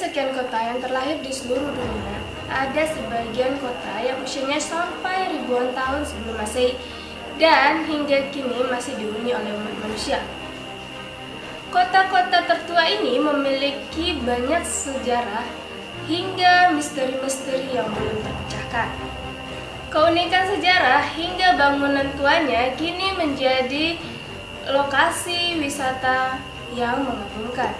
sekian kota yang terlahir di seluruh dunia, ada sebagian kota yang usianya sampai ribuan tahun sebelum Masehi dan hingga kini masih dihuni oleh umat manusia. Kota-kota tertua ini memiliki banyak sejarah hingga misteri-misteri yang belum terpecahkan. Keunikan sejarah hingga bangunan tuanya kini menjadi lokasi wisata yang mengagumkan.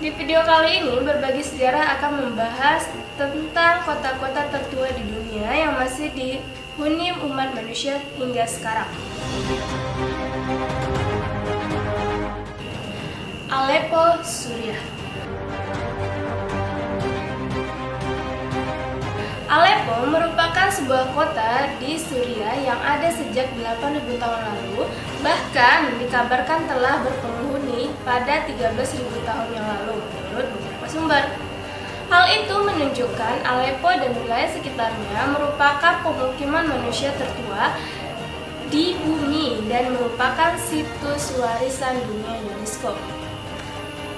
Di video kali ini, Berbagi Sejarah akan membahas tentang kota-kota tertua di dunia yang masih dihuni umat manusia hingga sekarang. Aleppo, Suriah. Aleppo merupakan sebuah kota di Suriah yang ada sejak 8.000 tahun lalu, bahkan dikabarkan telah berpenghuni pada 13.000 tahun yang lalu menurut beberapa sumber. Hal itu menunjukkan Aleppo dan wilayah sekitarnya merupakan pemukiman manusia tertua di bumi dan merupakan situs warisan dunia UNESCO.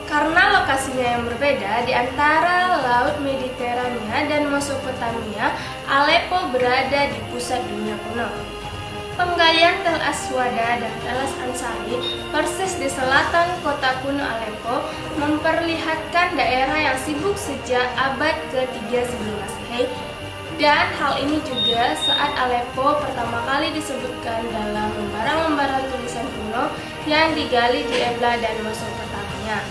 Karena lokasinya yang berbeda di antara Laut Mediterania dan Mesopotamia, Aleppo berada di pusat dunia kuno. Penggalian Tel Aswada dan Tel Ansari persis di selatan kota kuno Aleppo memperlihatkan daerah yang sibuk sejak abad ke-3 sebelum Masehi, dan hal ini juga saat Aleppo pertama kali disebutkan dalam lembaran-lembaran tulisan kuno yang digali di Ebla dan Mesopotamia.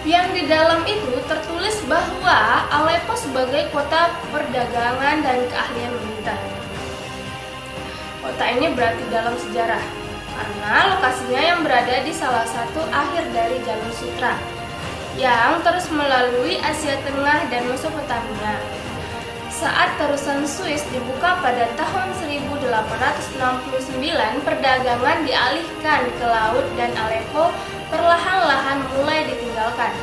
Yang di dalam itu tertulis bahwa Aleppo sebagai kota perdagangan dan keahlian militer. Kota ini berarti dalam sejarah karena lokasinya yang berada di salah satu akhir dari Jalur Sutra yang terus melalui Asia Tengah dan Mesopotamia. Saat terusan Suez dibuka pada tahun 1869, perdagangan dialihkan ke laut dan Aleppo perlahan-lahan mulai ditinggalkan.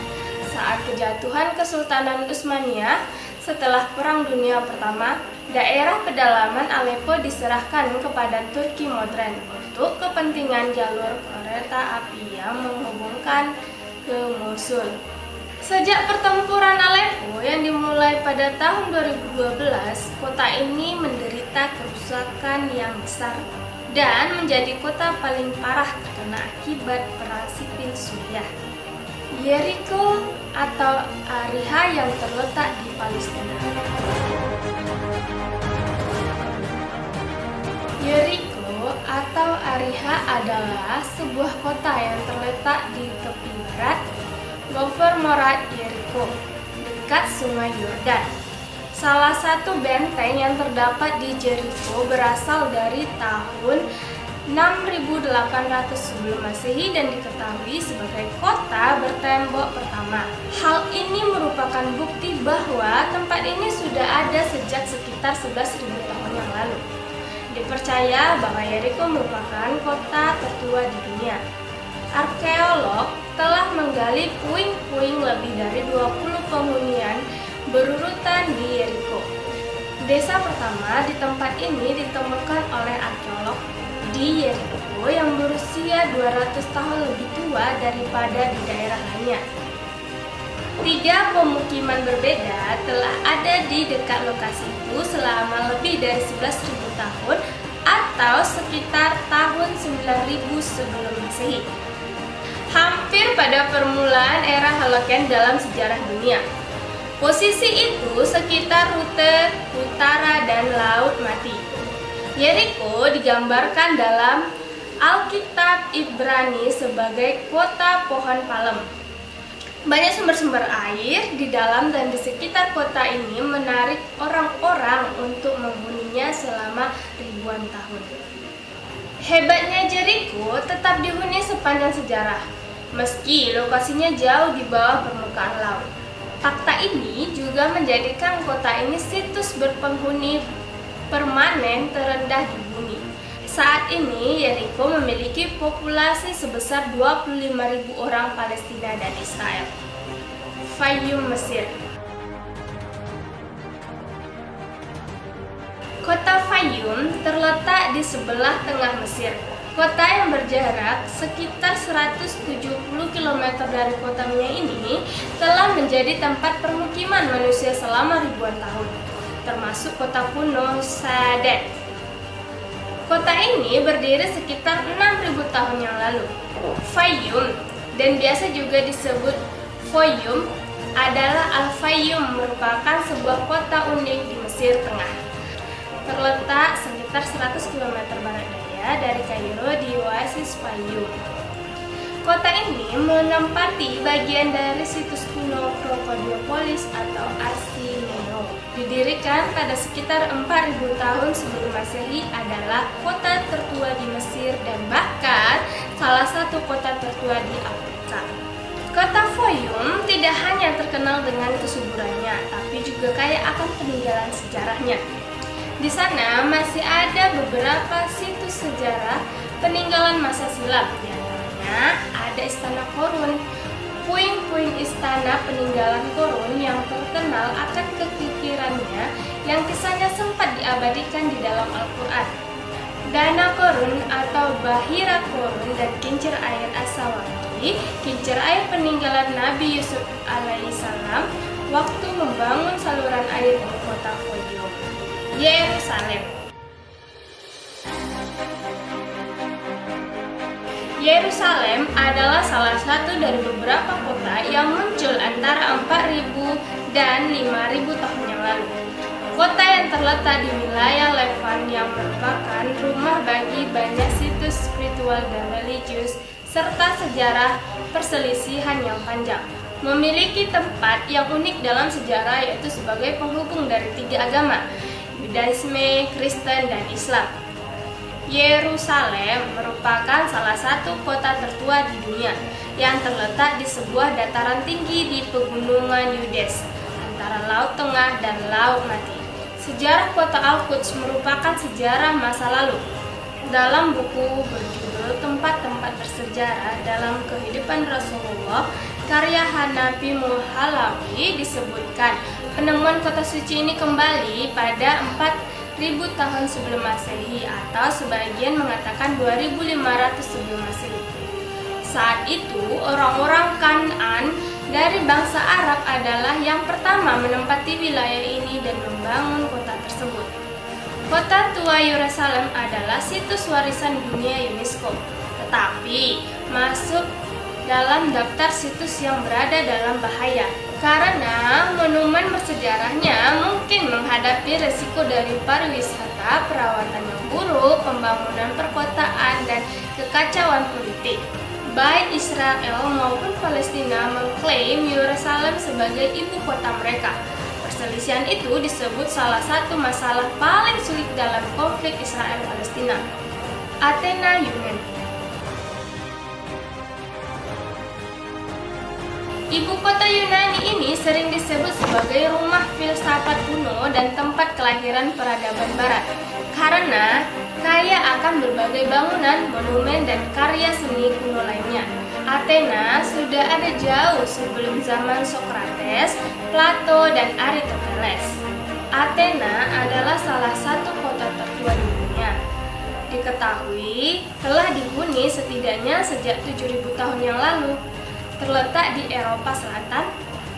Saat kejatuhan Kesultanan Utsmaniyah setelah Perang Dunia Pertama, daerah pedalaman Aleppo diserahkan kepada Turki modern untuk kepentingan jalur kereta api yang menghubungkan ke Mosul. Sejak pertempuran Aleppo yang dimulai pada tahun 2012, kota ini menderita kerusakan yang besar dan menjadi kota paling parah terkena akibat perang sipil Suriah. Yeriko atau Ariha yang terletak di Palestina. Yeriko atau Ariha adalah sebuah kota yang terletak di tepi barat Gofer Morat Yeriko, dekat Sungai Yordan. Salah satu benteng yang terdapat di Jericho berasal dari tahun 6800 sebelum Masehi dan diketahui sebagai kota bertembok pertama. Hal ini merupakan bukti bahwa tempat ini sudah ada sejak sekitar 11.000 tahun yang lalu. Dipercaya bahwa Jericho merupakan kota tertua di dunia. Arkeolog telah menggali puing-puing lebih dari 20 penghunian berurutan di Jericho. Desa pertama di tempat ini ditemukan oleh arkeolog di Jericho yang berusia 200 tahun lebih tua daripada di daerah lainnya. 3 pemukiman berbeda telah ada di dekat lokasi itu selama lebih dari 11.000 tahun atau sekitar tahun 9.000 sebelum Masehi. Hampir pada permulaan era Holocaust dalam sejarah dunia. Posisi itu sekitar rute utara dan Laut Mati. Jericho digambarkan dalam Alkitab Ibrani sebagai kota pohon palem. Banyak sumber-sumber air di dalam dan di sekitar kota ini menarik orang-orang untuk menghuninya selama ribuan tahun. Hebatnya Jericho tetap dihuni sepanjang sejarah, meski lokasinya jauh di bawah permukaan laut. Fakta ini juga menjadikan kota ini situs berpenghuni permanen terendah di bumi. Saat ini Jericho memiliki populasi sebesar 25.000 orang Palestina dan Israel. Fayum, Mesir. Kota Fayum terletak di sebelah tengah Mesir. Kota yang berjarak sekitar 170 km dari kota Minya ini telah menjadi tempat permukiman manusia selama ribuan tahun, termasuk kota kuno Sadet. Kota ini berdiri sekitar 6.000 tahun yang lalu. Fayum, dan biasa juga disebut Foyum, adalah Al-Fayyum, merupakan sebuah kota unik di Mesir Tengah. Terletak sekitar 100 km barat daya dari Kairo di oasis Fayum. Kota ini menempati bagian dari situs kuno Krokodiopolis atau Arsinoe. Didirikan pada sekitar 4.000 tahun sebelum Masehi, adalah kota tertua di Mesir dan bahkan salah satu kota tertua di Afrika. Kota Fayum tidak hanya terkenal dengan kesuburannya, tapi juga kaya akan peninggalan sejarahnya. Di sana masih ada beberapa situs sejarah peninggalan masa silam. Di antaranya ada Istana Korun. Puing-puing istana peninggalan Korun yang terkenal akan kekikirannya yang kisahnya sempat diabadikan di dalam Al-Quran. Danau Korun atau Bahira Korun dan kincir air As-Sawaki, kincir air peninggalan Nabi Yusuf alaihissalam waktu membangun saluran air di kota Fayum. Yerusalem. Yerusalem adalah salah satu dari beberapa kota yang muncul antara 4.000 dan 5.000 tahun yang lalu. Kota yang terletak di wilayah Levan yang merupakan rumah bagi banyak situs spiritual dan religius serta sejarah perselisihan yang panjang. Memiliki tempat yang unik dalam sejarah, yaitu sebagai penghubung dari 3 agama, Yudaisme, Kristen, dan Islam. Yerusalem merupakan salah satu kota tertua di dunia yang terletak di sebuah dataran tinggi di pegunungan Yudes antara Laut Tengah dan Laut Mati. Sejarah kota Al-Quds merupakan sejarah masa lalu. Dalam buku berjudul Tempat-tempat Bersejarah dalam Kehidupan Rasulullah karya Hanafi Muhalawi disebutkan penemuan kota suci ini kembali pada 4.000 tahun sebelum Masehi atau sebagian mengatakan 2.500 sebelum Masehi. Saat itu orang-orang Kan'an dari bangsa Arab adalah yang pertama menempati wilayah ini dan membangun kota tersebut. Kota tua Yerusalem adalah situs warisan dunia UNESCO, tetapi masuk dalam daftar situs yang berada dalam bahaya karena monumen bersejarahnya mungkin menghadapi resiko dari pariwisata, perawatan yang buruk, pembangunan perkotaan, dan kekacauan politik. Baik Israel maupun Palestina mengklaim Yerusalem sebagai ibu kota mereka. Perselisihan itu disebut salah satu masalah paling sulit dalam konflik Israel-Palestina. Athena, Yunani. Ibu kota Yunani ini sering disebut sebagai rumah filsafat kuno dan tempat kelahiran peradaban barat karena kaya akan berbagai bangunan, monumen, dan karya seni kuno lainnya. Athena sudah ada jauh sebelum zaman Socrates, Plato, dan Aristoteles. Athena adalah salah satu kota tertua di dunia. Diketahui telah dihuni setidaknya sejak 7.000 tahun yang lalu. Terletak di Eropa Selatan,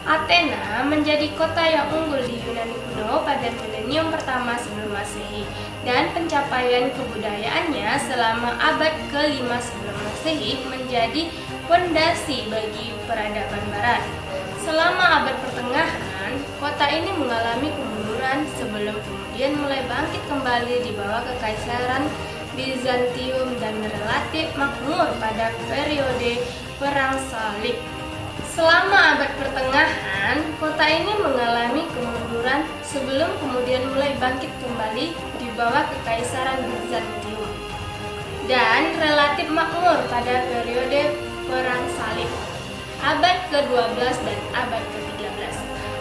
Athena menjadi kota yang unggul di Yunani kuno pada milenium pertama sebelum Masehi dan pencapaian kebudayaannya selama abad ke-5 sebelum Masehi menjadi fondasi bagi peradaban barat. Selama abad pertengahan, kota ini mengalami kemunduran sebelum kemudian mulai bangkit kembali di bawah kekaisaran Bizantium dan relatif makmur pada periode Perang Salib. Selama abad pertengahan, kota ini mengalami kemunduran sebelum kemudian mulai bangkit kembali di bawah kekaisaran Bizantium dan relatif makmur pada periode Perang Salib. Abad ke-12 dan abad ke-13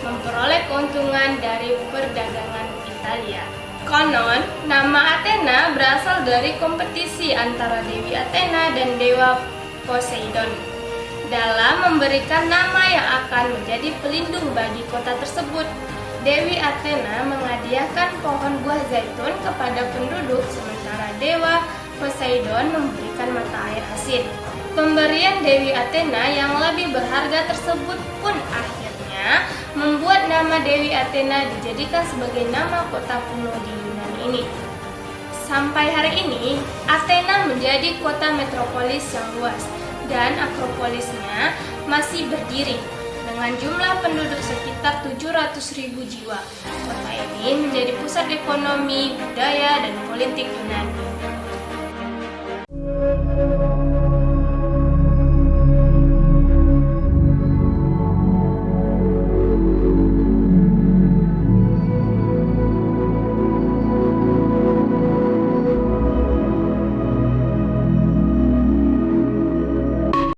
memperoleh keuntungan dari perdagangan Italia. Konon, nama Athena berasal dari kompetisi antara Dewi Athena dan Dewa Poseidon dalam memberikan nama yang akan menjadi pelindung bagi kota tersebut. Dewi Athena menghadiahkan pohon buah zaitun kepada penduduk, sementara dewa Poseidon memberikan mata air asin. Pemberian Dewi Athena yang lebih berharga tersebut pun akhirnya membuat nama Dewi Athena dijadikan sebagai nama kota kuno di Yunani ini. Sampai hari ini, Athena menjadi kota metropolis yang luas dan Akropolisnya masih berdiri dengan jumlah penduduk sekitar 700.000 jiwa. Kota ini menjadi pusat ekonomi, budaya, dan politik Yunani.